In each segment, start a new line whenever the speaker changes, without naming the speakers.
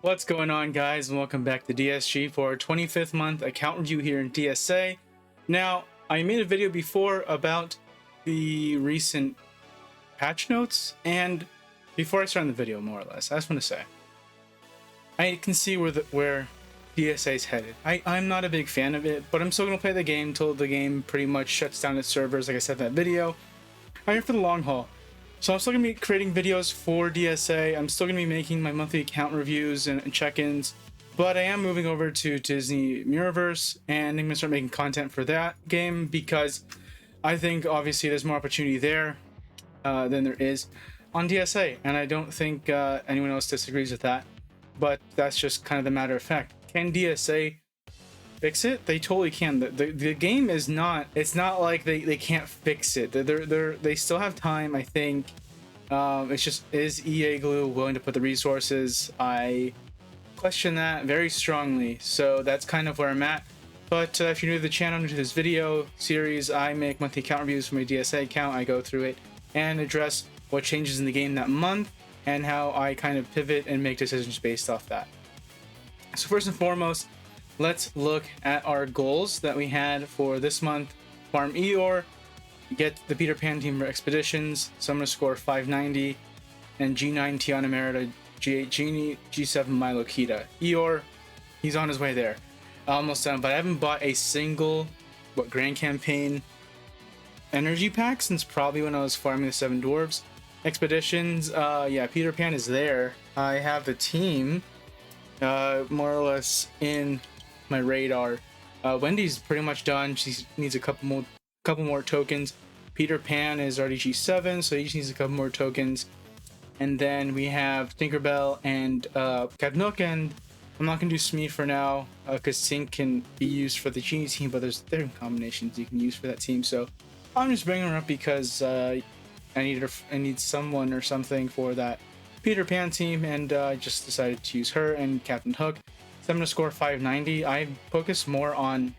What's going on, guys, and welcome back to DSG for our 25th month account review here in DSA. Now, I made a video before about the recent patch notes, and before I start the video, more or less, I just want to say I can see where DSA is headed. I'm not a big fan of it, but I'm still going to play the game until the game pretty much shuts down its servers, like I said in that video. I'm here for the long haul. So I'm still going to be creating videos for DSA. I'm still going to be making my monthly account reviews and check-ins, but I am moving over to Disney Mirrorverse, and I'm going to start making content for that game because I think obviously there's more opportunity there than there is on DSA, and I don't think anyone else disagrees with that, but that's just kind of the matter of fact. Can DSA fix it? They totally can. The game is not, it's not like they can't fix it. They still have time, I think. It's just, is EA Glue willing to put the resources? I question that very strongly, so that's kind of where I'm at. But if you're new to the channel, new to this video series, I make monthly account reviews for my DSA account. I go through it and address what changes in the game that month and how I kind of pivot and make decisions based off that. So first and foremost, let's look at our goals that we had for this month. Farm Eeyore, get the Peter Pan team for expeditions, Summoner score 590, and G9 Tiana Merida, G8 Genie, G7 Milo Kita. Eeyore, he's on his way there. Almost done, but I haven't bought a single Grand Campaign energy pack since probably when I was farming the 7 Dwarves. Expeditions, yeah, Peter Pan is there. I have the team more or less in my radar. Wendy's pretty much done. She needs a couple more tokens. Peter Pan is already G7, so he just needs a couple more tokens. And then we have Tinkerbell and Captain Hook, and I'm not gonna do Smee for now because Tink can be used for the Genie team, but there's different combinations you can use for that team. So I'm just bringing her up because I need someone or something for that Peter Pan team, and I just decided to use her and Captain Hook. I'm gonna score 590. I focus more on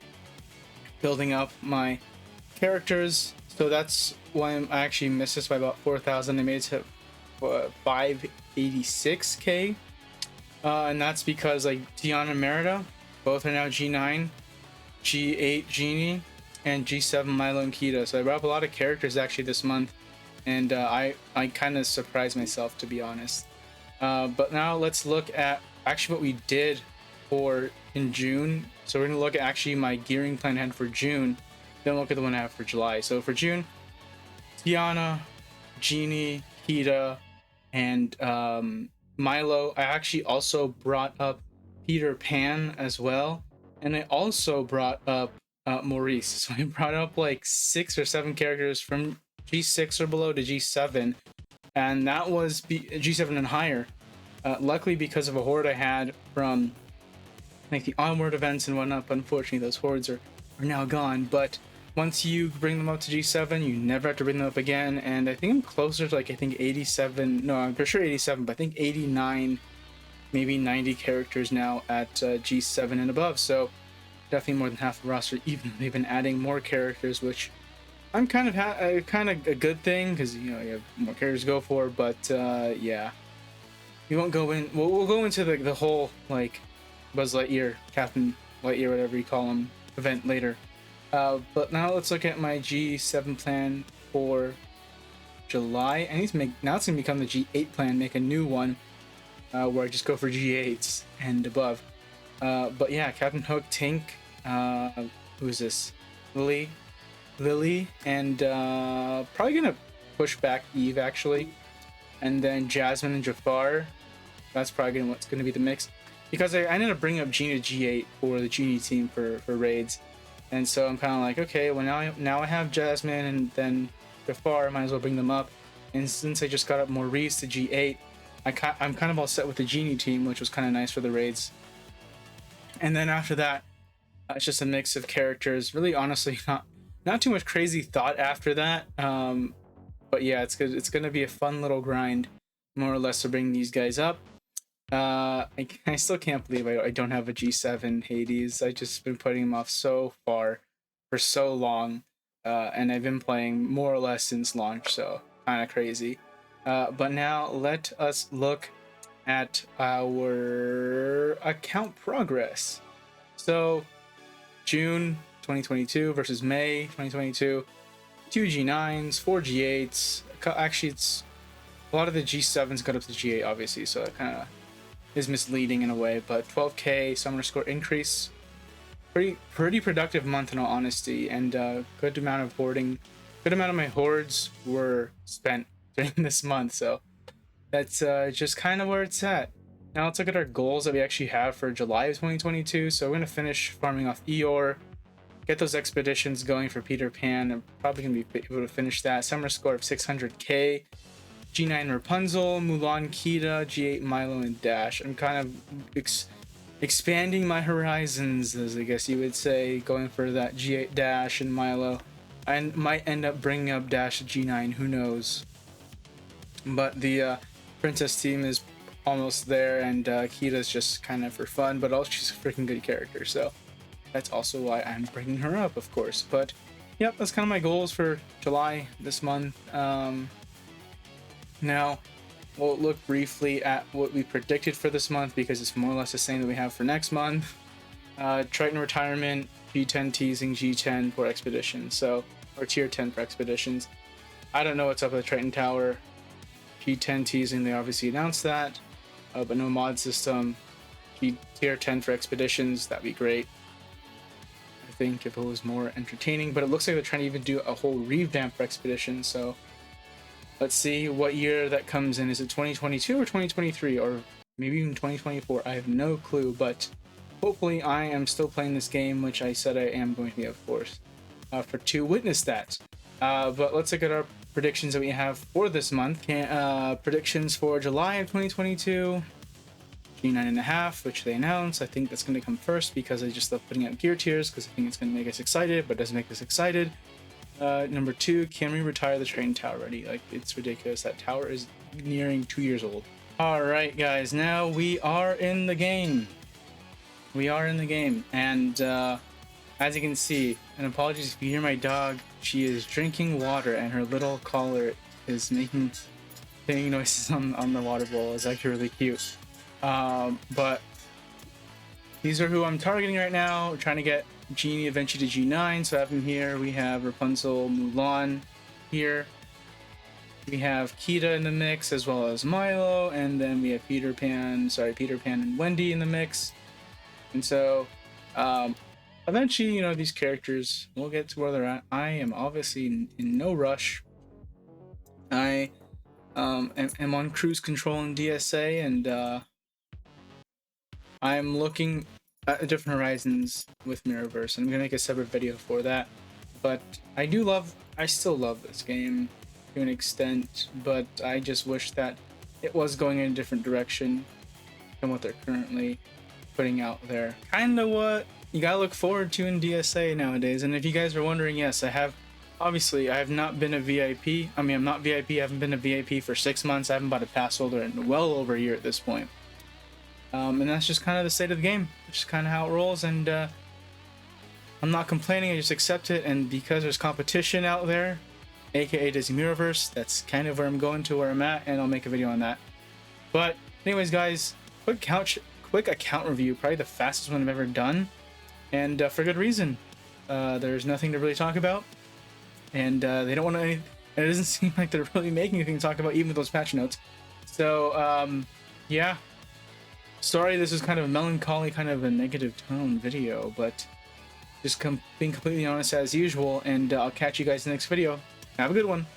building up my characters, so that's why I actually missed this by about 4,000. I made it to 586k, and that's because like Tiana Merida, both are now G9, G8 Genie, and G7 Milo and Kita. So I brought up a lot of characters actually this month, and I kind of surprised myself, to be honest. But now let's look at actually what we did for in June. So we're gonna look at actually my gearing plan I had for June, then look at the one I have for July. So for June, Tiana, Genie, Kita, and Milo. I actually also brought up Peter Pan as well, and I also brought up Maurice. So I brought up like 6 or 7 characters from G6 or below to G7, and that was G7 and higher. Luckily, because of a horde I had from like the onward events and whatnot, but unfortunately those hordes are now gone. But once you bring them up to G7, you never have to bring them up again. And I think I'm closer to like, I think 87, no, I'm for sure 87, but I think 89, maybe 90 characters now at G7 and above. So definitely more than half the roster, even they've been adding more characters, which I'm kind of a good thing, because you know you have more characters to go for. But yeah, we won't go in. We'll go into the whole like Buzz Lightyear, Captain Lightyear, whatever you call him, event later. But now let's look at my G7 plan for July. I need to make, now it's gonna become the G8 plan, make a new one where I just go for G8s and above. But yeah, Captain Hook, Tink, who is this? Lily, and probably gonna push back Eve actually, and then Jasmine and Jafar. That's probably what's gonna be the mix, because I ended up bringing up Genie to G8 for the Genie team for raids, and so I'm kind of like, okay, well now I have Jasmine and then Jafar, I might as well bring them up. And since I just got up Maurice to G8, I'm kind of all set with the Genie team, which was kind of nice for the raids. And then after that, it's just a mix of characters. Really, honestly, not too much crazy thought after that. But yeah, it's good. It's gonna be a fun little grind, more or less, to bring these guys up. I still can't believe I don't have a G7 Hades. I just been putting him off so far for so long, and I've been playing more or less since launch, so kind of crazy. But now let us look at our account progress. So June 2022 versus May 2022, 2 G9s, 4 G8s. Actually, it's a lot of the G7s got up to G8, obviously, so that kind of is misleading in a way. But 12k summoner score increase, pretty productive month in all honesty, and good amount of hoarding. Good amount of my hordes were spent during this month, so that's just kind of where it's at. Now let's look at our goals that we actually have for July of 2022. So we're gonna finish farming off Eeyore, get those expeditions going for Peter Pan. I'm probably gonna be able to finish that. Summer score of 600k. G9 Rapunzel, Mulan, Kita, G8 Milo, and Dash. I'm kind of expanding my horizons, as I guess you would say, going for that G8 Dash and Milo. I might end up bringing up Dash to G9, who knows. But the Princess team is almost there, and Kita's just kind of for fun, but also she's a freaking good character, so that's also why I'm bringing her up, of course. But yep, that's kind of my goals for July this month. Now we'll look briefly at what we predicted for this month, because it's more or less the same that we have for next month. Triton retirement, G10 teasing, G10 for expeditions, so, or tier 10 for expeditions. I don't know what's up with the Triton Tower. G10 teasing, they obviously announced that, but no mod system. Tier 10 for expeditions, that'd be great, I think, if it was more entertaining. But it looks like they're trying to even do a whole revamp for expeditions, so let's see what year that comes in. Is it 2022 or 2023, or maybe even 2024? I have no clue, but hopefully I am still playing this game, which I said I am going to be, of course, to witness that. But let's look at our predictions that we have for this month. Predictions for July of 2022, G9.5, which they announced. I think that's going to come first because I just love putting out gear tiers, because I think it's going to make us excited, but it doesn't make us excited. Number 2, can we retire the Triton Tower already? Like, it's ridiculous. That tower is nearing 2 years old. Alright guys, now we are in the game. We are in the game, and as you can see, and apologies if you hear my dog, she is drinking water and her little collar is making noises on the water bowl. It's actually really cute. But these are who I'm targeting right now. We're trying to get Genie eventually to G9, so I have him here. We have Rapunzel, Mulan here. We have Kita in the mix, as well as Milo, and then we have Peter Pan and Wendy in the mix. And so, eventually, these characters will get to where they're at. I am obviously in no rush. I am on cruise control in DSA, and I'm looking at different horizons with Mirrorverse. I'm gonna make a separate video for that. But I still love this game to an extent, but I just wish that it was going in a different direction than what they're currently putting out there. Kind of what you gotta look forward to in DSA nowadays. And if you guys are wondering, yes, I have not been a VIP. I mean, I'm not VIP. I haven't been a VIP for 6 months. I haven't bought a pass holder in well over a year at this point. And that's just kind of the state of the game. It's just kind of how it rolls, and I'm not complaining. I just accept it. And because there's competition out there, aka Disney Mirrorverse, that's kind of where I'm going to, where I'm at, and I'll make a video on that. But anyways, guys, quick account review, probably the fastest one I've ever done, and for good reason. There's nothing to really talk about, and they don't want to. And it doesn't seem like they're really making anything to talk about, even with those patch notes. So yeah. Sorry, this is kind of a melancholy, kind of a negative tone video, but just being completely honest as usual, and I'll catch you guys in the next video. Have a good one.